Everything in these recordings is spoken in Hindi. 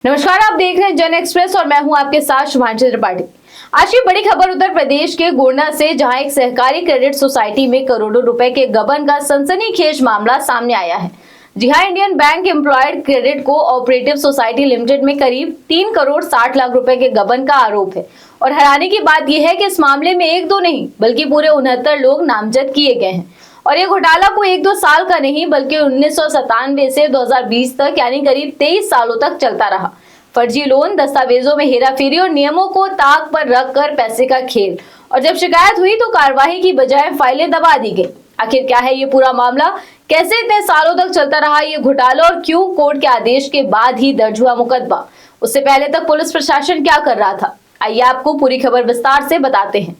नमस्कार, आप देख रहे हैं जन एक्सप्रेस और मैं हूं आपके साथ शुभांशी त्रिपाठी। आज की बड़ी खबर उत्तर प्रदेश के गोंडा से, जहां एक सहकारी क्रेडिट सोसाइटी में करोड़ों रुपए के गबन का सनसनीखेज मामला सामने आया है। जी हां, Indian bank employed credit co operative society limited में करीब 3 करोड़ 60 लाख रुपए के गबन का आरोप है। और हैरानी की बात यह है कि इस मामले में एक दो नहीं बल्कि पूरे 69 लोग नामजद किए गए हैं। और ये घोटाला को 1-2 साल का नहीं बल्कि 1997 से 2020 तक यानी करीब 23 सालों तक चलता रहा। फर्जी लोन, दस्तावेजों में हेराफेरी और नियमों को ताक पर रखकर पैसे का खेल। और जब शिकायत हुई तो कार्रवाई की बजाय फाइलें दबा दी गई। आखिर क्या है ये पूरा मामला, कैसे इतने सालों तक चलता रहा ये घोटाला और क्यों कोर्ट के आदेश के बाद ही दर्ज हुआ मुकदमा? उससे पहले तक पुलिस प्रशासन क्या कर रहा था? आइए आपको पूरी खबर विस्तार से बताते हैं।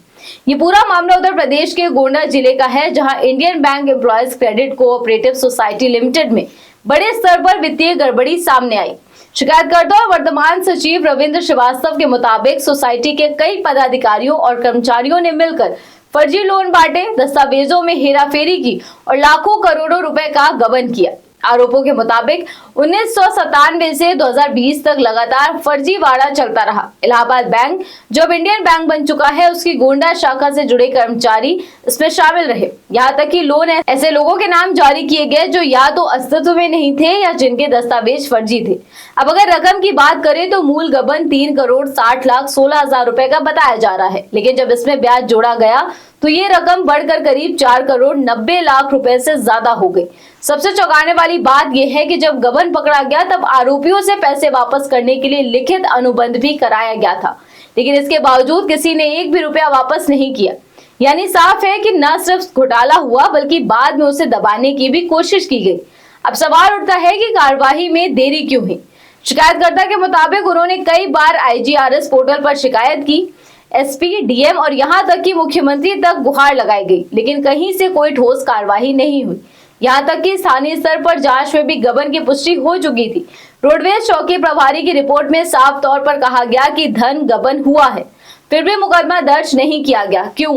ये पूरा मामला उत्तर प्रदेश के गोंडा जिले का है, जहां Indian bank employees credit cooperative society limited में बड़े स्तर पर वित्तीय गड़बड़ी सामने आई। शिकायतकर्ता और वर्तमान सचिव रविंद्र श्रीवास्तव के मुताबिक सोसाइटी के कई पदाधिकारियों और कर्मचारियों ने मिलकर फर्जी लोन बांटे, दस्तावेजों में हेराफेरी की और लाखों करोड़ों रुपए का गबन किया। आरोपों के मुताबिक 1997 से 2020 तक लगातार फर्जीवाड़ा चलता रहा। इलाहाबाद बैंक, जो अब इंडियन बैंक बन चुका है, उसकी गोंडा शाखा से जुड़े कर्मचारी इसमें शामिल रहे। यहाँ तक कि लोन ऐसे लोगों के नाम जारी किए गए जो या तो अस्तित्व में नहीं थे या जिनके दस्तावेज फर्जी थे। अब अगर रकम की बात करें तो मूल गबन 3 करोड़ 60 लाख 16 हजार रुपए का बताया जा रहा है, लेकिन जब इसमें ब्याज जोड़ा गया तो ये रकम बढ़कर करीब 4 करोड़ 90 लाख रुपए से ज्यादा हो गई। सबसे चौंकाने वाली बात यह है कि जब गबन पकड़ा गया तब आरोपियों से पैसे वापस करने के लिए लिखित अनुबंध भी कराया गया था, लेकिन इसके बावजूद किसी ने एक भी रुपया वापस नहीं किया। यानी साफ है कि न सिर्फ घोटाला हुआ बल्कि बाद में उसे दबाने की भी कोशिश की गई। अब सवाल उठता है कि कार्यवाही में देरी क्यों हुई। शिकायतकर्ता के मुताबिक उन्होंने कई बार IGRS पोर्टल पर शिकायत की, SP, DM और यहाँ तक कि मुख्यमंत्री तक गुहार लगाई गई, लेकिन कहीं से कोई ठोस कार्रवाई नहीं हुई। यहाँ तक कि स्थानीय स्तर पर जांच में भी गबन की पुष्टि हो चुकी थी। रोडवेज चौकी प्रभारी की रिपोर्ट में साफ तौर पर कहा गया कि धन गबन हुआ है, फिर भी मुकदमा दर्ज नहीं किया गया। क्यों?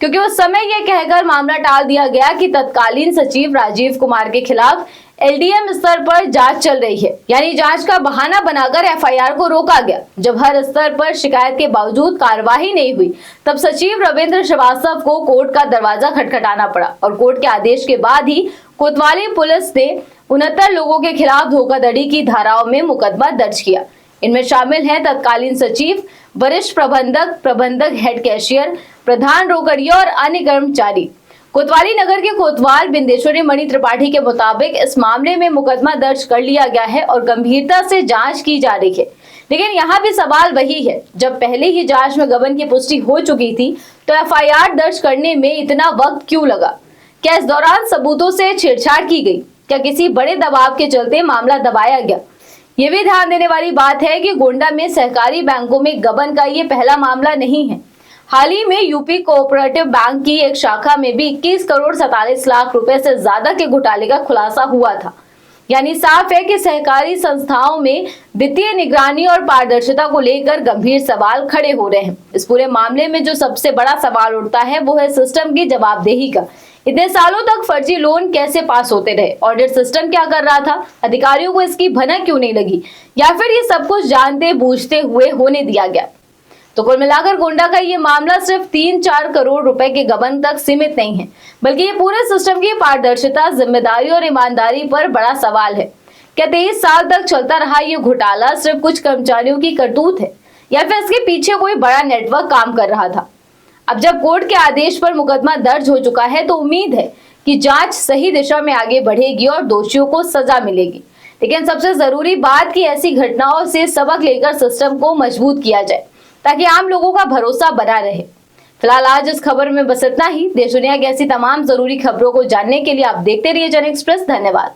क्योंकि उस समय यह कहकर मामला टाल दिया गया कि तत्कालीन सचिव राजीव कुमार के खिलाफ LDM स्तर पर जांच चल रही है, यानी जांच का बहाना बनाकर FIR को रोका गया। जब हर स्तर पर शिकायत के बावजूद कार्रवाई नहीं हुई, तब सचिव रविंद्र श्रीवास्तव को कोर्ट का दरवाजा खटखटाना पड़ा और कोर्ट के आदेश के बाद ही कोतवाली पुलिस ने 69 लोगों के खिलाफ धोखाधड़ी की धाराओं में मुकदमा दर्ज किया। इनमें शामिल हैं तत्कालीन सचिव, वरिष्ठ प्रबंधक, हेड कैशियर, प्रधान रोकड़िया और अन्य कर्मचारी। कोतवाली नगर के कोतवाल बिंदेश्वरी मणि त्रिपाठी के मुताबिक इस मामले में मुकदमा दर्ज कर लिया गया है और गंभीरता से जांच की जा रही है। लेकिन यहाँ भी सवाल वही है, जब पहले ही जांच में गबन की पुष्टि हो चुकी थी तो FIR दर्ज करने में इतना वक्त क्यों लगा? क्या इस दौरान सबूतों से छेड़छाड़ की गई? क्या किसी बड़े दबाव के चलते मामला दबाया गया? ये भी ध्यान देने वाली बात है कि गोंडा में सहकारी बैंकों में गबन का ये पहला मामला नहीं है। हाल ही में यूपी कोऑपरेटिव बैंक की एक शाखा में भी 21 करोड़ 47 लाख रुपए से ज्यादा के घोटाले का खुलासा हुआ था। यानी साफ है कि सहकारी संस्थाओं में वित्तीय निगरानी और पारदर्शिता को लेकर गंभीर सवाल खड़े हो रहे हैं। इस पूरे मामले में जो सबसे बड़ा सवाल उठता है वो है सिस्टम की जवाबदेही का। इतने सालों तक फर्जी लोन कैसे पास होते रहे? ऑडिट सिस्टम क्या कर रहा था? अधिकारियों को इसकी भनक क्यों नहीं लगी, या फिर ये सब कुछ जानते बूझते हुए होने दिया गया? तो कुल मिलाकर गोंडा का ये मामला सिर्फ 3-4 करोड़ रुपए के गबन तक सीमित नहीं है, बल्कि ये पूरे सिस्टम की पारदर्शिता, जिम्मेदारी और ईमानदारी पर बड़ा सवाल है। क्या 23 साल तक चलता रहा ये घोटाला सिर्फ कुछ कर्मचारियों की करतूत है, या फिर इसके पीछे कोई बड़ा नेटवर्क काम कर रहा था? अब जब कोर्ट के आदेश पर मुकदमा दर्ज हो चुका है तो उम्मीद है कि जांच सही दिशा में आगे बढ़ेगी और दोषियों को सजा मिलेगी। लेकिन सबसे जरूरी बात कि ऐसी घटनाओं से सबक लेकर सिस्टम को मजबूत किया जाए ताकि आम लोगों का भरोसा बना रहे। फिलहाल आज इस खबर में बस इतना ही। देश दुनिया की ऐसी तमाम जरूरी खबरों को जानने के लिए आप देखते रहिए जन एक्सप्रेस। धन्यवाद।